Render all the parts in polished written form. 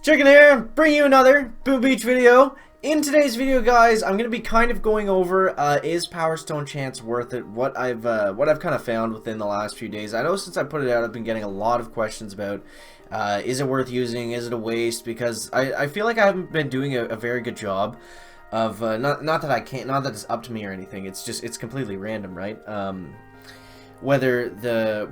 Chicken here, bring you another Boom Beach video. In today's video, guys, I'm gonna be kind of going over is Power Stone Chance worth it? What I've kind of found within the last few days. I know since I put it out, I've been getting a lot of questions about is it worth using? Is it a waste? Because I feel like I haven't been doing a very good job of not that I can't, not that it's up to me or anything. It's just it's completely random, right? Whether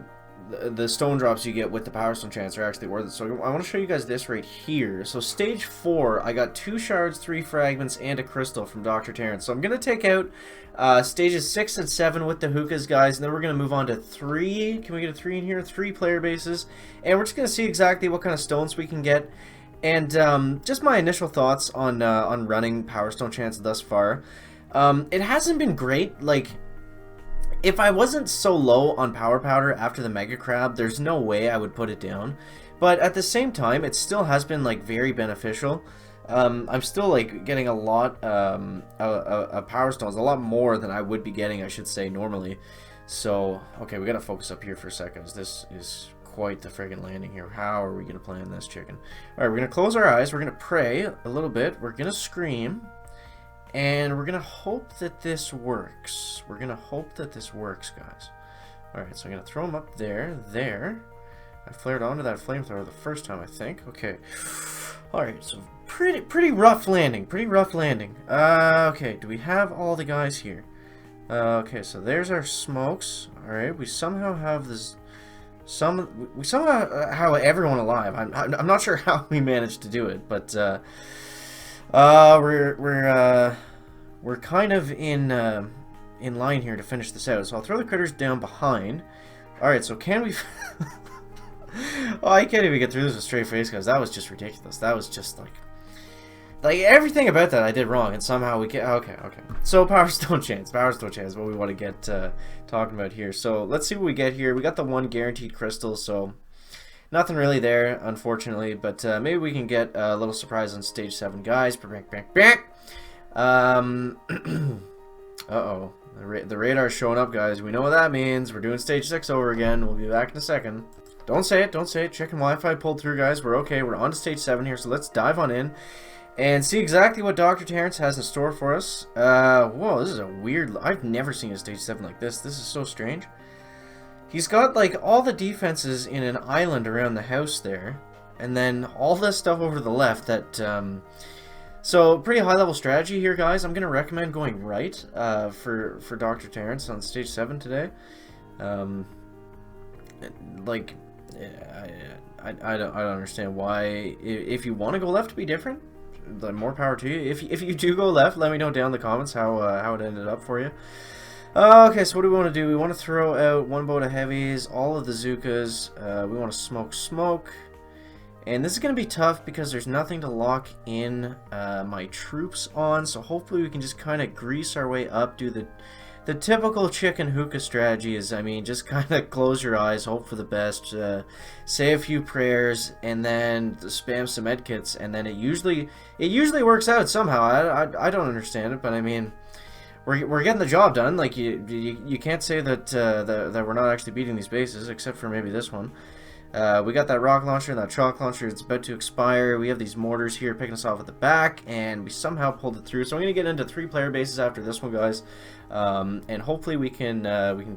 the stone drops you get with the Power Stone Chance are actually worth it. So I want to show you guys this right here. So stage 4, I got 2 shards, 3 fragments, and a crystal from Dr. Terrence. So I'm going to take out stages 6 and 7 with the hookahs, guys, and then we're going to move on to 3. Can we get a 3 in here? 3 player bases. And we're just going to see exactly what kind of stones we can get. And just my initial thoughts on running Power Stone Chance thus far. It hasn't been great. Like, if I wasn't so low on Power Powder after the Mega Crab, there's no way I would put it down. But at the same time, it still has been, like, very beneficial. I'm still, like, getting a lot of Power Stones, a lot more than I would be getting, I should say, normally. So, okay, we gotta focus up here for a second. This is quite the friggin' landing here. How are we gonna play on this, chicken? Alright, we're gonna close our eyes, we're gonna pray a little bit, we're gonna scream. And we're going to hope that this works. We're going to hope that this works, guys. Alright, so I'm going to throw them up there. There. I flared onto that flamethrower the first time, I think. Okay. Alright, so pretty rough landing. Pretty rough landing. Okay, do we have all the guys here? Okay, so there's our smokes. Alright, we somehow have this... We somehow have everyone alive. I'm not sure how we managed to do it, but... we're kind of in line here to finish this out. So I'll throw the critters down behind. All right, so can we? Oh, I can't even get through this with a straight face, guys. That was just ridiculous. That was just like everything about that I did wrong, and somehow we get. Okay. So Power Stone Chance, what we want to get talking about here. So let's see what we get here. We got the 1 guaranteed crystal, so. Nothing really there, unfortunately, but maybe we can get a little surprise on stage 7, guys. Uh-oh. The radar's showing up, guys. We know what that means. We're doing stage 6 over again. We'll be back in a second. Don't say it. Chicken Wi-Fi pulled through, guys. We're okay. We're on to stage 7 here, so let's dive on in and see exactly what Dr. Terrence has in store for us. Whoa, this is a weird... I've never seen a stage 7 like this. This is so strange. He's got, like, all the defenses in an island around the house there. And then all this stuff over to the left that, So, pretty high-level strategy here, guys. I'm going to recommend going right for Dr. Terrence on Stage 7 today. Like, I don't understand why. If you want to go left to be different, then more power to you. If you do go left, let me know down in the comments how it ended up for you. Okay, so what do we want to do? We want to throw out 1 boat of heavies, all of the Zookas. We want to smoke. And this is going to be tough because there's nothing to lock in my troops on. So hopefully we can just kind of grease our way up, do the typical chicken hookah strategy is, I mean, just kind of close your eyes, hope for the best, say a few prayers, and then spam some medkits, and then it usually works out somehow. I don't understand it, but I mean... We're getting the job done. Like you can't say that that we're not actually beating these bases, except for maybe this one. We got that rock launcher and that chalk launcher. It's about to expire. We have these mortars here picking us off at the back, and we somehow pulled it through. So I'm gonna get into 3 player bases after this one, guys, and hopefully we can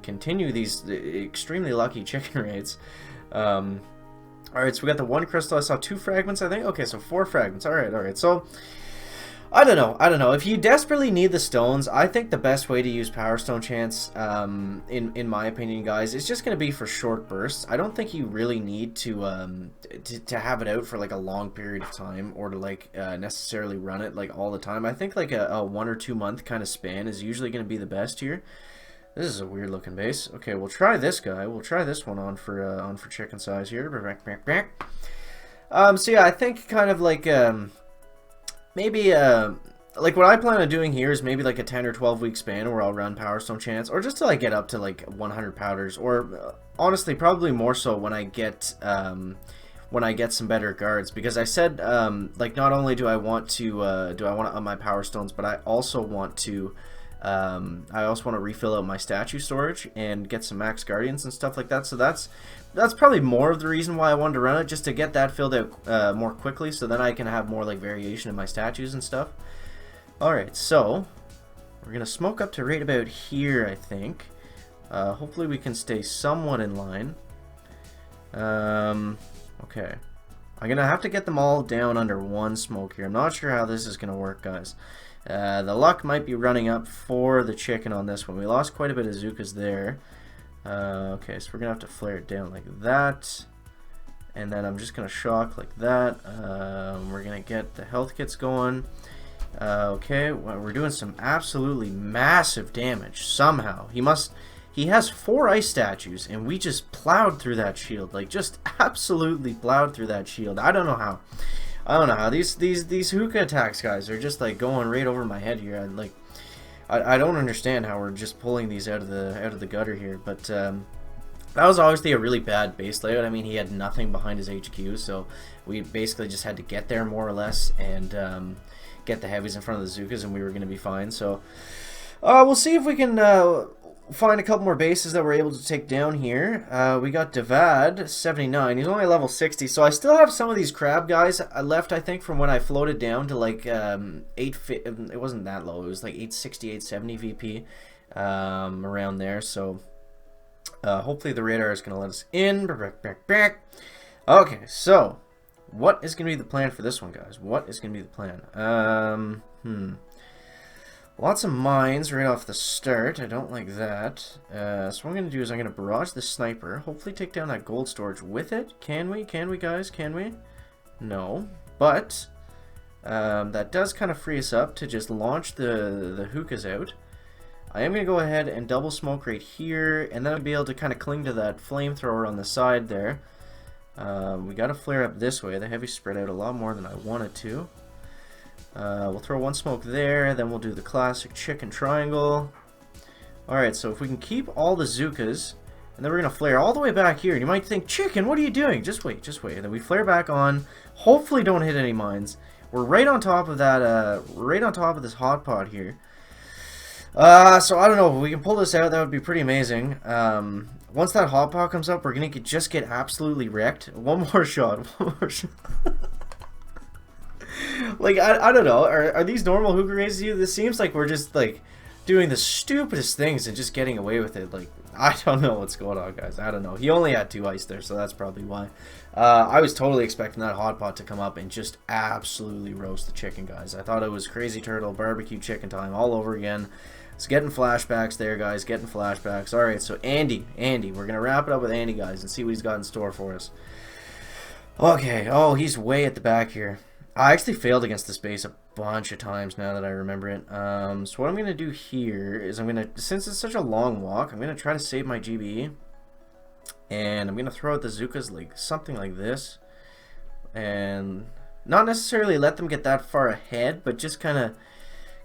continue these extremely lucky chicken raids. All right, so we got the 1 crystal. I saw 2 fragments, I think. Okay, so 4 fragments. All right. So. I don't know. If you desperately need the stones, I think the best way to use Power Stone Chance, in my opinion, guys, is just going to be for short bursts. I don't think you really need to have it out for like a long period of time, or to like necessarily run it like all the time. I think like a 1 or 2 month kind of span is usually going to be the best here. This is a weird looking base. Okay, we'll try this guy. We'll try this one on for chicken size here. So yeah, I think kind of like maybe, like what I plan on doing here is maybe like a 10 or 12 week span where I'll run Power Stone Chance, or just till I get up to like 100 powders, or honestly probably more so when I get some better guards, because I said like not only do I want to up my Power Stones, but I also want to I also want to refill out my statue storage and get some max guardians and stuff like that. So that's probably more of the reason why I wanted to run it, just to get that filled out more quickly, so then I can have more like variation in my statues and stuff. Alright, so we're gonna smoke up to right about here, I think. Hopefully we can stay somewhat in line. Okay. I'm gonna have to get them all down under one smoke here. I'm not sure how this is gonna work, guys. The luck might be running up for the chicken on this one. We lost quite a bit of Zukas there. Okay, so we're gonna have to flare it down like that. And then I'm just gonna shock like that. We're gonna get the health kits going. Okay, well, we're doing some absolutely massive damage somehow. He has 4 ice statues, and we just plowed through that shield. Like, just absolutely plowed through that shield. I don't know how. These hookah attacks, guys, are just like going right over my head here. I don't understand how we're just pulling these out of the gutter here. But that was obviously a really bad base layout. I mean, he had nothing behind his HQ, so we basically just had to get there more or less and get the heavies in front of the Zukas, and we were going to be fine. So we'll see if we can find a couple more bases that we're able to take down here. We got Devad 79. He's only level 60, so I still have some of these crab guys left, I think, from when I floated down to like it wasn't that low. It was like 860, 870 VP around there. So hopefully the radar is going to let us in. Okay, so what is going to be the plan for this one, guys? What is going to be the plan? Lots of mines right off the start. I don't like that. So what I'm going to do is I'm going to barrage the sniper. Hopefully take down that gold storage with it. Can we? Can we, guys? Can we? No. But that does kind of free us up to just launch the hookahs out. I am going to go ahead and double smoke right here. And then I'll be able to kind of cling to that flamethrower on the side there. We got to flare up this way. The heavy spread out a lot more than I wanted to. We'll throw one smoke there, then we'll do the classic chicken triangle. Alright, so if we can keep all the Zukas, and then we're going to flare all the way back here, and you might think, chicken, what are you doing? Just wait, just wait. And then we flare back on, hopefully don't hit any mines. We're right on top of that, right on top of this hot pot here. So I don't know, if we can pull this out, that would be pretty amazing. Once that hot pot comes up, we're going to just get absolutely wrecked. One more shot, one more shot. Like, I don't know, are these normal hookah races to you? This seems like we're just, like, doing the stupidest things and just getting away with it. Like, I don't know what's going on, guys. I don't know. He only had 2 ice there, so that's probably why. I was totally expecting that hot pot to come up and just absolutely roast the chicken, guys. I thought it was Crazy Turtle barbecue chicken time all over again. It's getting flashbacks there, guys. Getting flashbacks. Alright, so Andy. We're going to wrap it up with Andy, guys, and see what he's got in store for us. Okay. Oh, he's way at the back here. I actually failed against this base a bunch of times now that I remember it. So what I'm going to do here is since it's such a long walk, I'm going to try to save my GB. And I'm going to throw out the Zukas like something like this. And not necessarily let them get that far ahead, but just kind of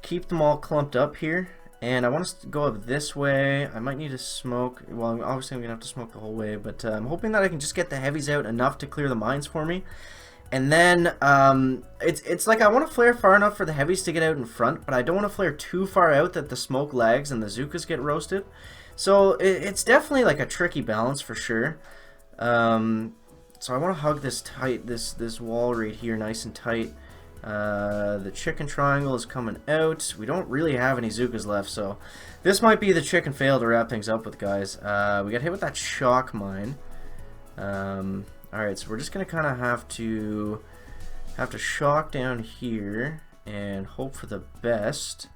keep them all clumped up here. And I want to go up this way. I might need to smoke. Well, obviously I'm going to have to smoke the whole way, but I'm hoping that I can just get the heavies out enough to clear the mines for me. And then, it's like I want to flare far enough for the heavies to get out in front, but I don't want to flare too far out that the smoke lags and the Zukas get roasted. So, it's definitely like a tricky balance for sure. So I want to hug this tight, this wall right here nice and tight. The chicken triangle is coming out. We don't really have any Zukas left, so this might be the chicken fail to wrap things up with, guys. We got hit with that shock mine. Alright, so we're just gonna kind of have to shock down here and hope for the best.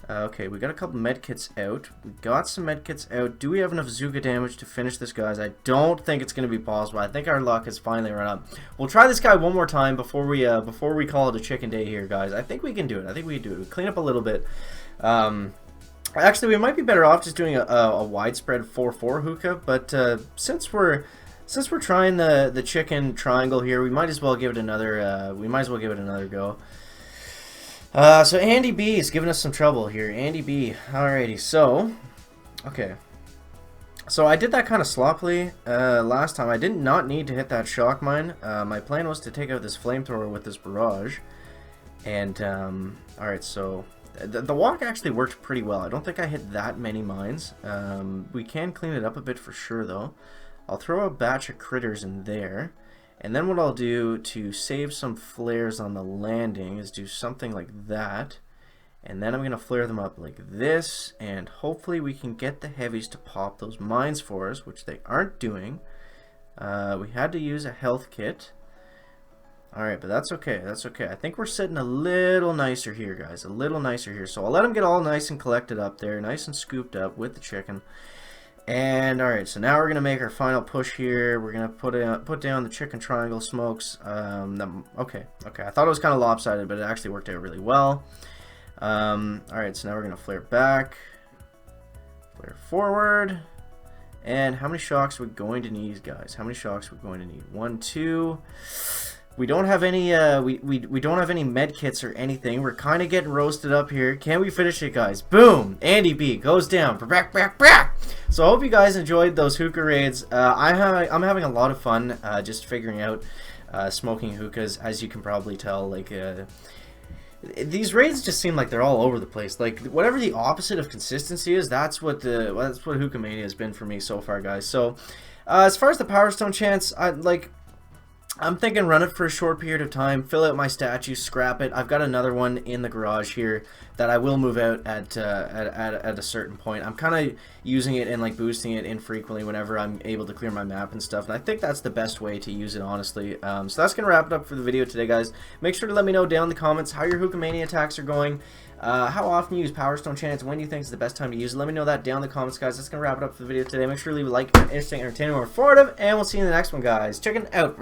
Okay, we got a couple medkits out. We got some medkits out. Do we have enough Zuka damage to finish this, guys? I don't think it's gonna be possible. I think our luck has finally run up. We'll try this guy one more time before we call it a chicken day here, guys. I think we can do it. I think we can do it. We clean up a little bit. Actually, we might be better off just doing a widespread 4-4 hookah, but since we're trying the chicken triangle here, we might as well give it another go. So Andy B is giving us some trouble here. Andy B. Alrighty, so okay. So I did that kind of sloppily last time. I did not need to hit that shock mine. My plan was to take out this flamethrower with this barrage. And alright, so The walk actually worked pretty well. I don't think I hit that many mines. We can clean it up a bit for sure, though. I'll throw a batch of critters in there. And then what I'll do to save some flares on the landing is do something like that. And then I'm going to flare them up like this. And hopefully we can get the heavies to pop those mines for us, which they aren't doing. We had to use a health kit. Alright, but that's okay. That's okay. I think we're sitting a little nicer here, guys. A little nicer here. So I'll let them get all nice and collected up there. Nice and scooped up with the chicken. And alright, so now we're going to make our final push here. We're going to put down the chicken triangle smokes. Okay. I thought it was kind of lopsided, but it actually worked out really well. Alright, so now we're going to flare back. Flare forward. And how many shocks are we going to need, guys? How many shocks are we going to need? 1, 2... We don't have any we don't have any med kits or anything. We're kind of getting roasted up here. Can we finish it, guys? Boom! Andy B goes down. So I hope you guys enjoyed those hookah raids. I'm having a lot of fun just figuring out smoking hookahs. As you can probably tell, like these raids just seem like they're all over the place. Like whatever the opposite of consistency is, that's what hookah mania has been for me so far, guys. So as far as the Power Stone chance, I'm thinking run it for a short period of time, fill out my statue, scrap it. I've got another one in the garage here that I will move out at a certain point. I'm kind of using it and like boosting it infrequently whenever I'm able to clear my map and stuff. And I think that's the best way to use it, honestly. So that's going to wrap it up for the video today, guys. Make sure to let me know down in the comments how your hookah mania attacks are going. How often you use Power Stone chance, when do you think is the best time to use it? Let me know that down in the comments, guys. That's going to wrap it up for the video today. Make sure to leave a like, interesting, entertaining, or informative, and we'll see you in the next one, guys. Chicken out.